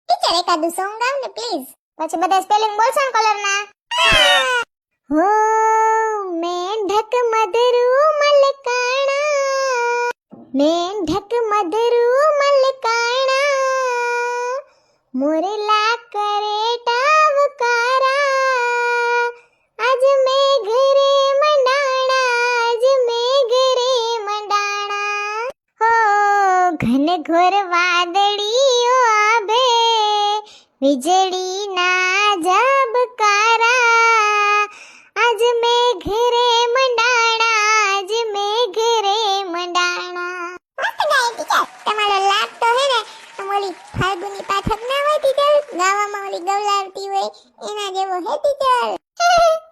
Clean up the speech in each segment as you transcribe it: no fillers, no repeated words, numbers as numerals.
Teacher એકાદું song ગાવ ને please. પછી બધા સ્પેલિંગ બોલશો ને કલરના. હો મેંઢક મધરું મલકાણા, મેંઢક મધરું મલકાણા, મોરલા કરે ટાવકારા, આજ મેઘ રે મંડાણા, આજ મેઘ રે મંડાણા. હો ઘન ઘોર વાદળીઓ આભે, વીજળી ના ઝબકારા, આજ મેઘ રે મંડાણા, આજ મેઘ રે મંડાણા. મસ્ત ગાય ટીચર. તમારો લાગ તો હે ને ઓલી ફાલ્ગુની પાઠક ના હોય ટીચર, ગાવામાં ઓલી ગવલાવતી હોય એના જેવો હે ટીચર.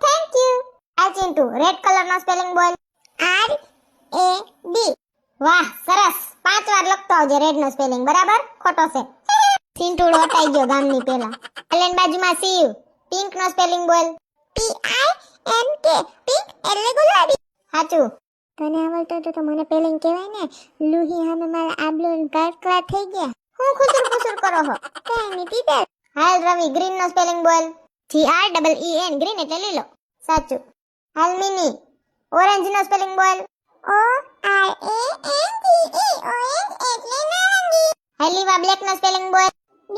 Thank you. આ ચિંટુ રેડ કલર નો સ્પેલિંગ બોલ. R A D. વાહ સરસ. 5 વાર લખતો આવજે રેડ નો સ્પેલિંગ. બરાબર? ખોટો છે. ચિંટુડો હટાઈ ગયો ગામની પેલા. એલેન બાજુમાં શિવ. પિંક નો સ્પેલિંગ બોલ. P I N K. Pink એટલે ગુલાબી. સાચું. તને આવડતો તો મને પેલિંગ કહેવાય ને. લુહી હામે મારા આબલો કાકલા થઈ ગયા. હું ખુસુર ખુસુર કરો હો. કઈ ની ટીચર. હાલ રવિ ગ્રીન નો સ્પેલિંગ બોલ. G R E E N. Green એટલે લીલો. સાચું. હાલ મિની ઓરેન્જ નો સ્પેલિંગ બોલ. O R A N G E. Orange એટલે નારંગી. હાલ લીવા બ્લેક નો સ્પેલિંગ બોલ. B